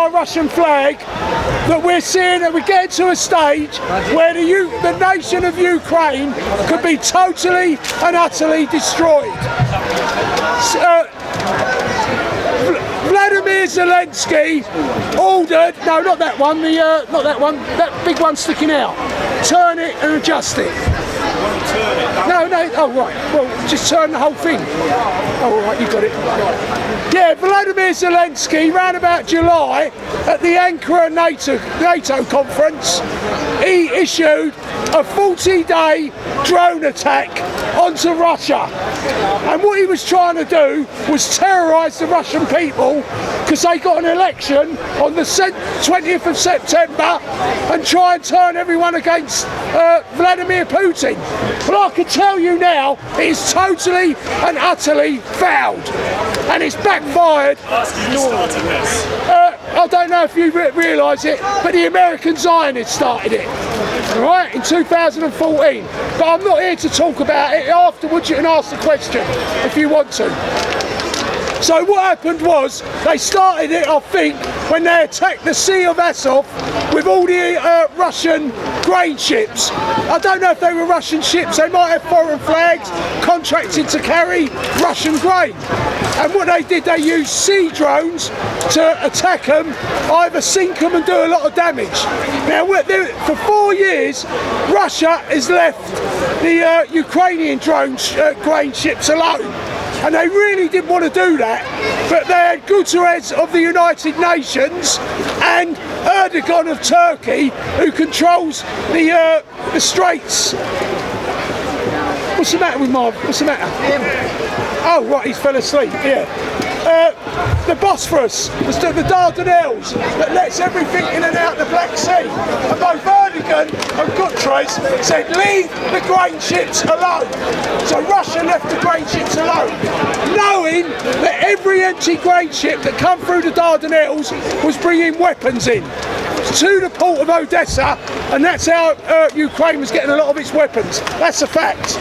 anti-Russian flag that we're seeing that we're getting to a stage where the nation of Ukraine could be totally and utterly destroyed. Vladimir Zelensky ordered, no, not that one, that big one sticking out. Turn it and adjust it. No, oh right, well, just turn the whole thing. Oh right, you got it. Yeah, Vladimir Zelensky, round about July, at the Ankara NATO conference, he issued a 40-day drone attack onto Russia. And what he was trying to do was terrorise the Russian people, because they got an election on the 20th of September, and try and turn everyone against Vladimir Putin. But I can tell you now, it is totally and utterly fouled, and it's backfired. I don't know if you realise it, but the American Zionists started it, right, in 2014. But I'm not here to talk about it. Afterwards you can ask the question if you want to. So what happened was, they started it, I think, when they attacked the Sea of Azov with all the Russian grain ships. I don't know if they were Russian ships, they might have foreign flags contracted to carry Russian grain. And what they did, they used sea drones to attack them, either sink them and do a lot of damage. Now, for 4 years, Russia has left the Ukrainian grain ships alone. And they really didn't want to do that, but they had Guterres of the United Nations and Erdogan of Turkey, who controls the straits. What's the matter with Marv? What's the matter? Oh right, he's fell asleep, yeah. The Bosphorus, the Dardanelles, that lets everything in and out the Black Sea. And both Erdogan and Guterres said, leave the grain ships alone. So Russia left the grain ships alone, knowing that every empty grain ship that come through the Dardanelles was bringing weapons in to the port of Odessa, and that's how Ukraine was getting a lot of its weapons. That's a fact.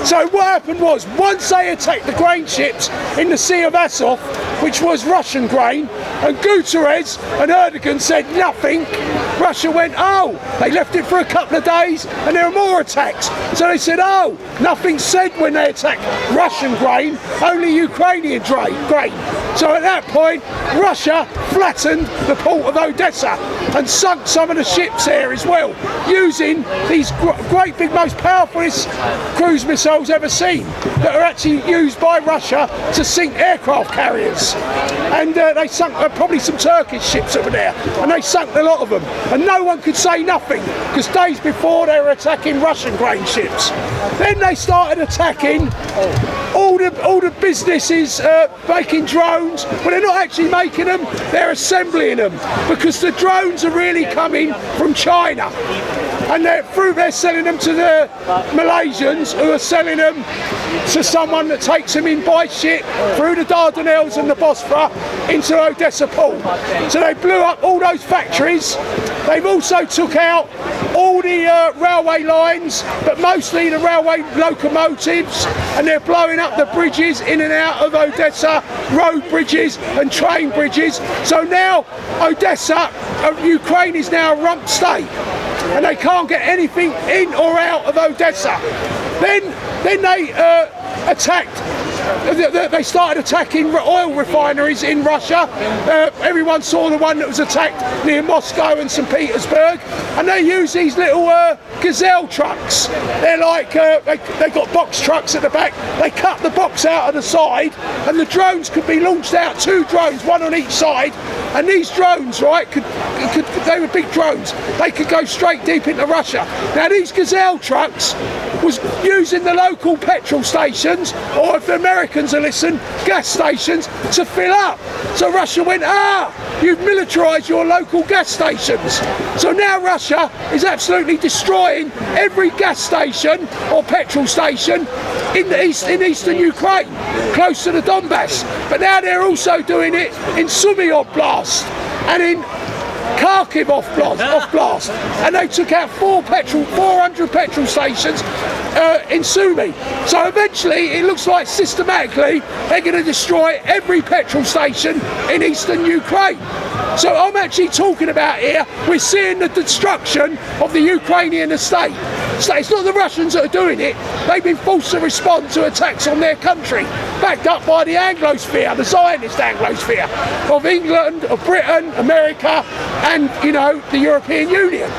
So what happened was, once they attacked the grain ships in the Sea of Azov, which was Russian grain, and Guterres and Erdogan said nothing, Russia went, oh, they left it for a couple of days and there are more attacks. So they said, oh, nothing said when they attacked Russian grain, only Ukrainian grain. So at that point, Russia flattened the port of Odessa and sunk some of the ships there as well, using these great big, most powerfulest cruise missiles ever seen, that are actually used by Russia to sink aircraft carriers. And they sunk probably some Turkish ships over there, and they sunk a lot of them. And no one could say nothing, because days before they were attacking Russian grain ships. Then they started attacking all the businesses making drones. Well, they're not actually making them, they're assembling them, because the drones are really coming from China. And they're selling them to the Malaysians, who are selling them to someone that takes them in by ship through the Dardanelles and the Bosphorus into Odessa port. So they blew up all those factories. They've also took out all the railway lines, but mostly the railway locomotives, and they're blowing up the bridges in and out of Odessa, road bridges and train bridges. So now Odessa, Ukraine is now a rump state, and they can't get anything in or out of Odessa. Then they they started attacking oil refineries in Russia. Everyone saw the one that was attacked near Moscow and St. Petersburg, and they use these little gazelle trucks. They're like, they got box trucks at the back. They cut the box out of the side, and the drones could be launched out, 2 drones, one on each side. And these drones, right, they were big drones. They could go straight deep into Russia. Now these gazelle trucks was using the local petrol stations, or if the Americans are listening, gas stations, to fill up. So Russia went, you've militarised your local gas stations. So now Russia is absolutely destroying every gas station or petrol station in eastern Ukraine, close to the Donbass. But now they're also doing it in Sumy Oblast and in Kharkiv off-blast, and they took out 400 petrol stations in Sumy. So eventually it looks like systematically they're going to destroy every petrol station in eastern Ukraine. So I'm actually talking about here, we're seeing the destruction of the Ukrainian estate. So it's not the Russians that are doing it. They've been forced to respond to attacks on their country, backed up by the Anglosphere, the Zionist Anglosphere of England, of Britain, America, and, you know, the European Union.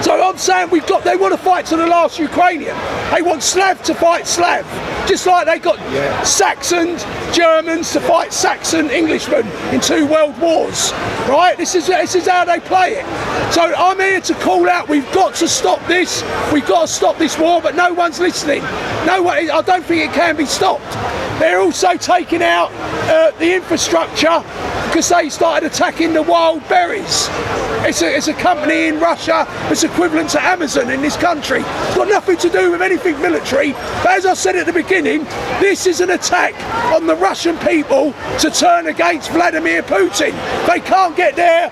So I'm saying they want to fight to the last Ukrainian. They want Slav to fight Slav. Just like they got Saxons, Germans to fight Saxon Englishmen in 2 world wars. Right? This is how they play it. So I'm here to call out, we've got to stop this. We've got to stop this war, but no one's listening. No one, I don't think it can be stopped. They're also taking out the infrastructure because they started attacking the wild berries. It's a company in Russia that's equivalent to Amazon in this country. It's got nothing to do with anything military. But as I said at the beginning, this is an attack on the Russian people to turn against Vladimir Putin. They can't get their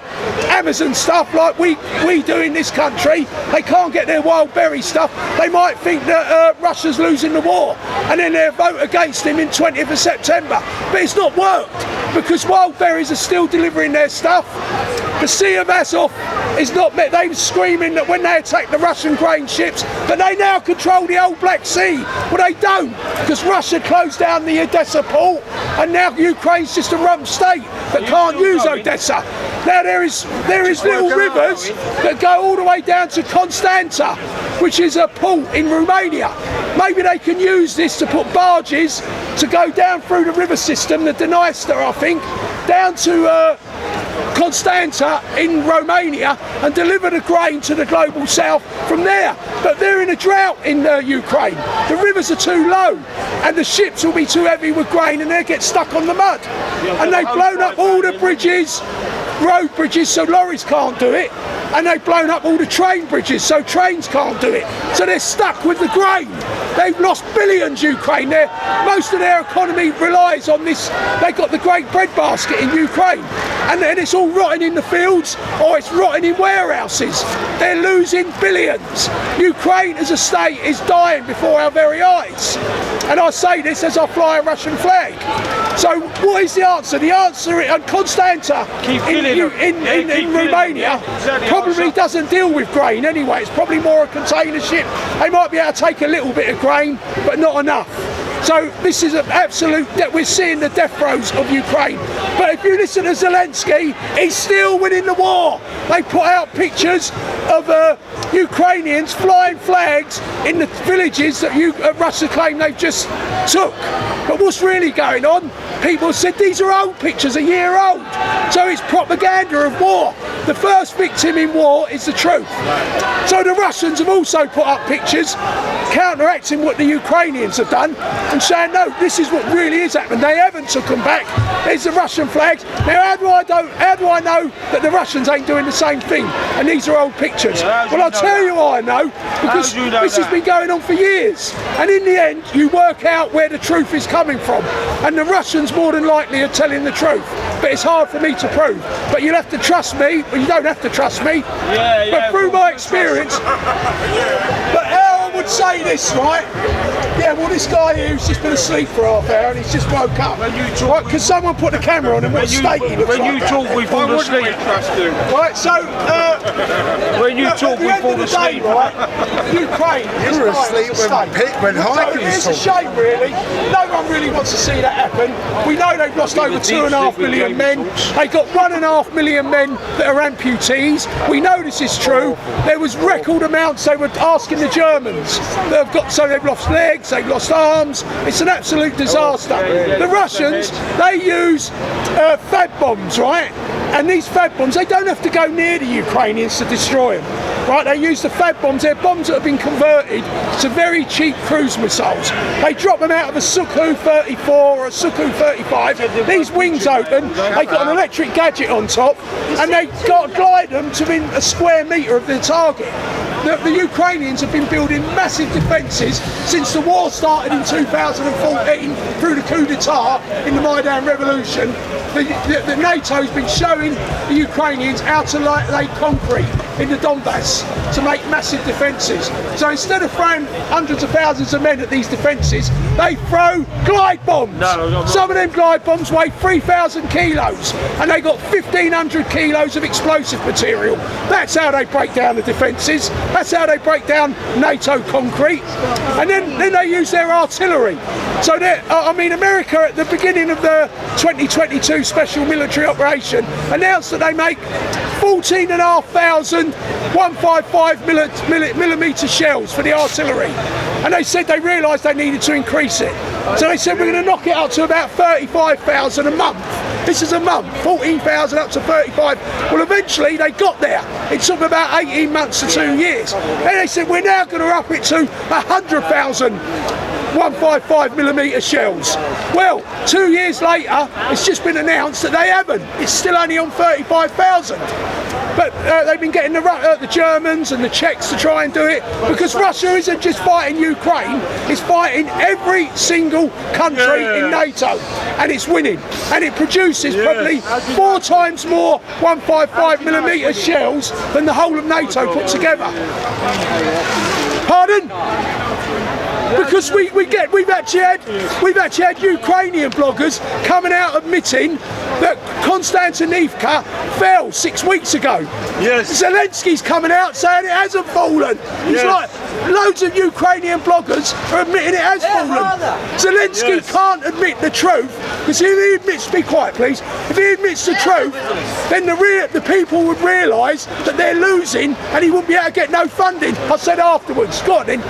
Amazon stuff like we do in this country. They can't get their wild berry stuff. They might think that Russia's losing the war and then they'll vote against him in 20th of September. But it's not worked because wild berries are still delivering their stuff. The Sea of Azov is not met. They were screaming that when they attacked the Russian grain ships, but they now control the old Black Sea. Well, they don't, because Russia closed down the Odessa port, and now Ukraine's just a rump state that can't use Odessa. Now there is little rivers that go all the way down to Constanta, which is a port in Romania. Maybe they can use this to put barges to go down through the river system, the Dniester, I think, down to Constanta in Romania and deliver the grain to the global south from there. But they're in a drought in Ukraine. The rivers are too low and the ships will be too heavy with grain and they get stuck on the mud. And they've blown up all the bridges, road bridges, so lorries can't do it. And they've blown up all the train bridges so trains can't do it. So they're stuck with the grain. They've lost billions, Ukraine. Most of their economy relies on this. They've got the great breadbasket in Ukraine. And then it's all rotting in the fields or it's rotting in warehouses. They're losing billions. Ukraine as a state is dying before our very eyes. And I say this as I fly a Russian flag. So what is the answer? The answer is Constanta in Romania probably doesn't deal with grain anyway. It's probably more a container ship. They might be able to take a little bit of grain, but not enough. So this is an absolute, we're seeing the death throes of Ukraine. But if you listen to Zelensky, he's still winning the war. They put out pictures of Ukrainians flying flags in the villages that Russia claim they've just took. But what's really going on? People said these are old pictures, a year old. So it's propaganda of war. The first victim in war is the truth. So the Russians have also put up pictures counteracting what the Ukrainians have done and saying, no, this is what really is happening. They haven't took them back. There's the Russian flags. Now, how do I know that the Russians ain't doing the same thing? And these are old pictures. Well, I'll tell you why I know, because this has been going on for years. And in the end, you work out where the truth is coming from. And the Russians more than likely are telling the truth. But it's hard for me to prove. But you'll have to trust me. Well, you don't have to trust me. But through my experience, but how I would say this, right? Yeah, well, this guy here who's just been asleep for half hour and he's just woke up. Right, because someone put the camera on him. What state he looks like. When you talk, we fall asleep. Right, so when you talk, we fall asleep. Right, Ukraine. You were asleep when Hyde was talking. It's a shame, really. No one really wants to see that happen. We know they've lost over 2.5 million men. They got 1.5 million men that are amputees. We know this is true. There was record amounts they were asking the Germans that have got, so they've lost legs, they've lost arms. It's an absolute disaster. The Russians, they use fab bombs, right? And these fab bombs, they don't have to go near the Ukrainians to destroy them. Right, they use the fab bombs. They're bombs that have been converted to very cheap cruise missiles. They drop them out of a Sukhoi 34 or a Sukhoi 35. These wings open, they got an electric gadget on top, and they got to glide them to within a square metre of their target. The Ukrainians have been building massive defences since the war started in 2014 through the coup d'etat in the Maidan Revolution. The NATO's been showing the Ukrainians how to lay concrete in the Donbass to make massive defences. So instead of throwing hundreds of thousands of men at these defences, they throw glide bombs. Some of them glide bombs weigh 3,000 kilos and they got 1,500 kilos of explosive material. That's how they break down the defences. That's how they break down NATO concrete. And then they use their artillery. So I mean, America at the beginning of the 2022 special military operation announced that they make 14,500 155mm shells for the artillery, and they said they realised they needed to increase it. So they said we're going to knock it up to about 35,000 a month. This is a month, 14,000 up to 35. Well, eventually they got there. It took about 18 months to 2 years. Then they said we're now going to up it to 100,000 155mm shells. Well, 2 years later, it's just been announced that they haven't. It's still only on 35,000. But they've been getting the Germans and the Czechs to try and do it, because Russia isn't just fighting Ukraine, it's fighting every single country in NATO, and it's winning. And it produces probably 4 times more 155mm shells than the whole of NATO put together. Pardon? Because we've actually had Ukrainian bloggers coming out admitting that Konstantinivka fell 6 weeks ago. Yes. Zelensky's coming out saying it hasn't fallen. He's like, loads of Ukrainian bloggers are admitting it has fallen. Zelensky can't admit the truth, because if he admits, be quiet please, if he admits the truth, then the people would realise that they're losing and he wouldn't be able to get no funding. I said afterwards. Go on then.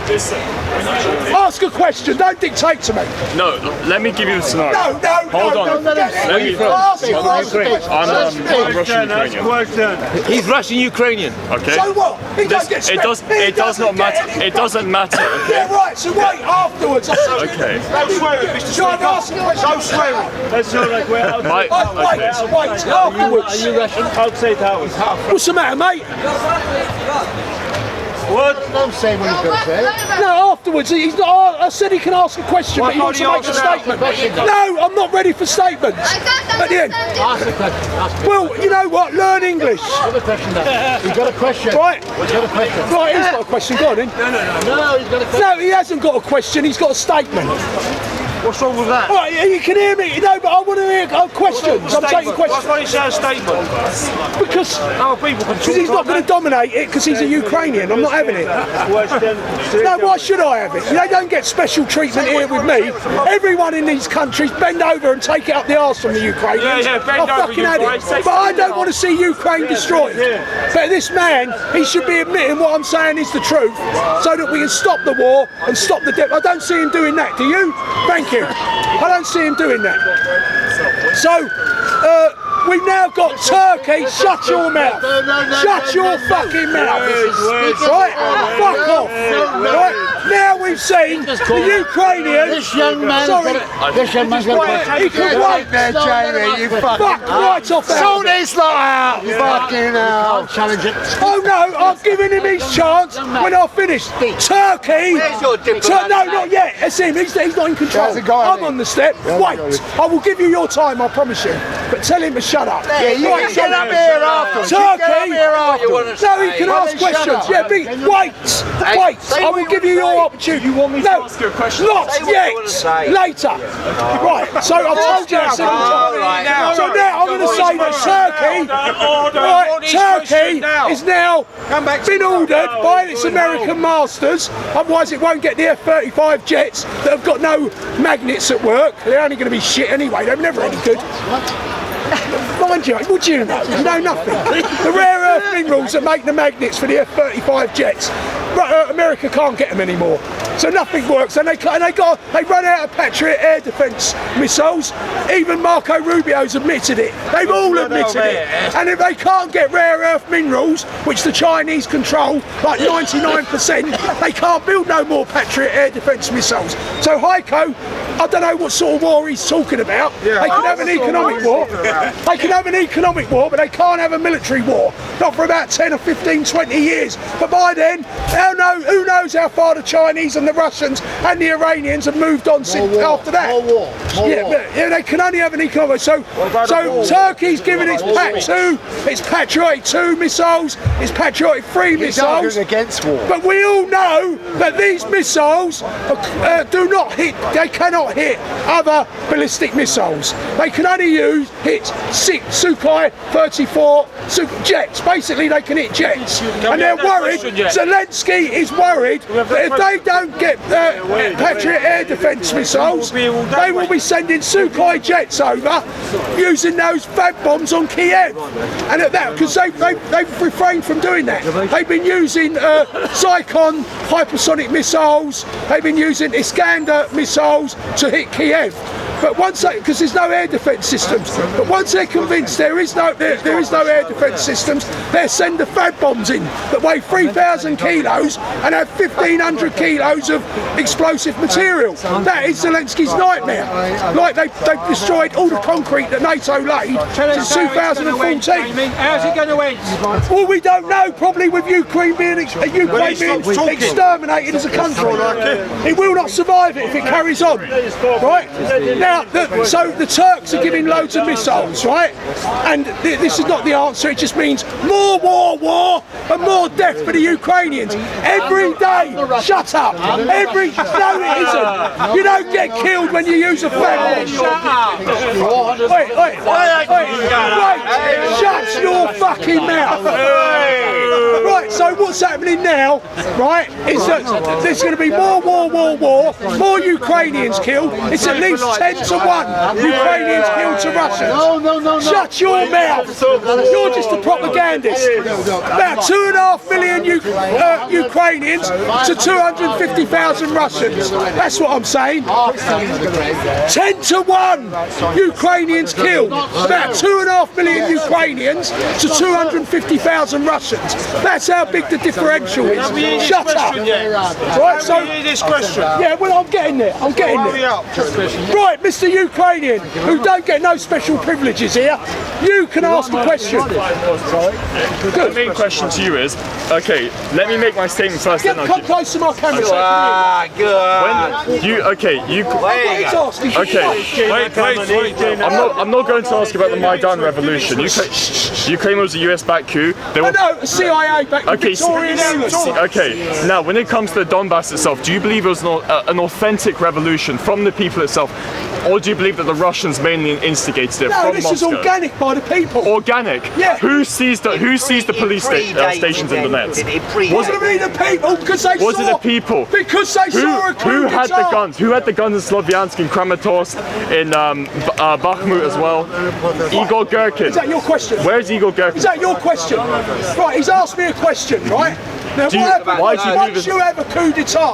Ask a question, don't dictate to me. No, let me give you the scenario. Hold on. Let me ask a question. I'm Russian-Ukrainian. He's Russian-Ukrainian. Okay. So what? He does get it does not matter. It doesn't matter. Okay? Yeah, right. So wait afterwards. Okay. Don't swear it, Mr. Speaker. Don't swear it. That's not like we're outside. Wait afterwards. Are you Russian? Outside hours. What's the matter, mate? What? Don't say what he's going to say. No, afterwards. He's not. I said he can ask a question, but he wants to make a statement. No, I'm not ready for statements. At the end. Ask a question. Well, you know what? Learn English. Got a question then. He's got a question. Right. He's got a question. Right, he's got a question. Go on then. No, he's got a question. No, he hasn't got a question. He's got a statement. What's wrong with that? Right, you can hear me. No, but I want to hear questions. I'm taking questions. Why don't you say a statement? Because people can talk. he's not going to dominate it, because he's a Ukrainian. I'm not having it. No, why should I have it? They don't get special treatment here with me. Everyone in these countries bend over and take it up the arse from the Ukrainians. Yeah, bend over, Ukraine. But I don't want to see Ukraine destroyed. But this man, he should be admitting what I'm saying is the truth, so that we can stop the war and stop the death. I don't see him doing that. Do you? Thank you. I don't see him doing that. So, we've now got Turkey. Shut your mouth. Shut your fucking mouth. Right? Fuck off. Right? Now we've seen the Ukrainians. This young man's got he can wait there, Jamie. You fuck right off there. Sort this lot out. Fucking hell. I'll challenge it. Oh no, I've given him his chance when I finished. Turkey. No, not yet. It's him. He's not in control. I'm on the step. Wait. I will give you your time, I promise you. But tell him to shut up. Yeah, you can get up here afterwards. Turkey. No, he can ask questions. Yeah, wait. I will give you your opportunity. You want me to ask you a question? Not yet. Later. Right. So I've told you that several times. So now I'm going to say that Turkey is now been ordered by its American masters. Otherwise, it won't get the F-35 jets that have got no magnets at work. They're only going to be shit anyway. They're never any good. Mind you, what do you know? You know nothing. The rare earth minerals that make the magnets for the F-35 jets, America can't get them anymore. So nothing works, and they run out of Patriot air defence missiles. Even Marco Rubio's admitted it. They've all admitted it. And if they can't get rare earth minerals, which the Chinese control, like 99%, they can't build no more Patriot air defence missiles. So Hyde, I don't know what sort of war he's talking about. They can have an economic war. They can have an economic war, but they can't have a military war. Not for about 10 or 15, 20 years. But by then, who knows how far the Chinese and the Russians and the Iranians have moved on since after that. More war. But they can only have an economic. So Turkey's giving its Patriot 2 missiles, its Patriot 3 missiles. Against war. But we all know that these missiles do not hit. They cannot hit other ballistic missiles. They can only hit Sukhoi 34 jets. Basically, they can hit jets, and they're worried. Zelensky is worried that if they don't get Patriot air defence missiles, they will be sending Sukhoi jets over using those fab bombs on Kiev. And at that, because they've refrained from doing that. They've been using Zyklon hypersonic missiles. They've been using Iskander missiles to hit Kiev. But once because there's no air defence systems, but once they're convinced there is no air defence systems, they'll send the fab bombs in that weigh 3,000 kilos and have 1,500 kilos of explosive material. That is Zelensky's nightmare. Like they've destroyed all the concrete that NATO laid since 2014. How's it going to end? Well, we don't know. Probably with Ukraine being exterminated as a country. It will not survive it if it carries on. Right? Now, so the Turks are giving loads of missiles, right? And this is not the answer. It just means more war, and more death for the Ukrainians. Every day, shut up. No, it isn't. You don't get killed when you use a fag bomb. Wait. Shut your fucking mouth. Right, so what's happening now, right, is that there's going to be more war, more Ukrainians killed. It's at least 10 to 1 Ukrainians killed to Russians. No. Shut your mouth. You're just a propagandist. About 2.5 million Ukrainians to 250,000 Russians. That's what I'm saying. 10 to 1 Ukrainians killed. About 2.5 million Ukrainians to 250,000 Russians. That's how big the differential is. Shut up. Right, so This question. yeah, well, I'm getting there. Right, Mr. Ukrainian, who don't get no special privileges here, you can ask a question. The main question to you is, okay, let me make my statement first. Get Then come close to my camera. So I can hear you. He's asking. Wait. I'm not going to ask about the Maidan revolution. You claim it was a US-backed coup. They were, No, CIA back in Victorian era. Okay, now when it comes to the Donbass itself, do you believe it was an authentic revolution from the people itself, or do you believe that the Russians mainly instigated it No, from this Moscow? is organic by the people. Organic? Yeah. Who seized the police stations in Donetsk? Was it the people? Because they Was saw. it the people? Because they saw a coup Who had the d'etat. guns? Who had the guns in Slovyansk, in Kramatorsk, in Bakhmut as well? Igor Girkin. Is that your question? Where's Igor Girkin? Is that your question? Right, he's asked me a question, right? Now, Do you- what happens why do you once do this? you have a coup d'etat?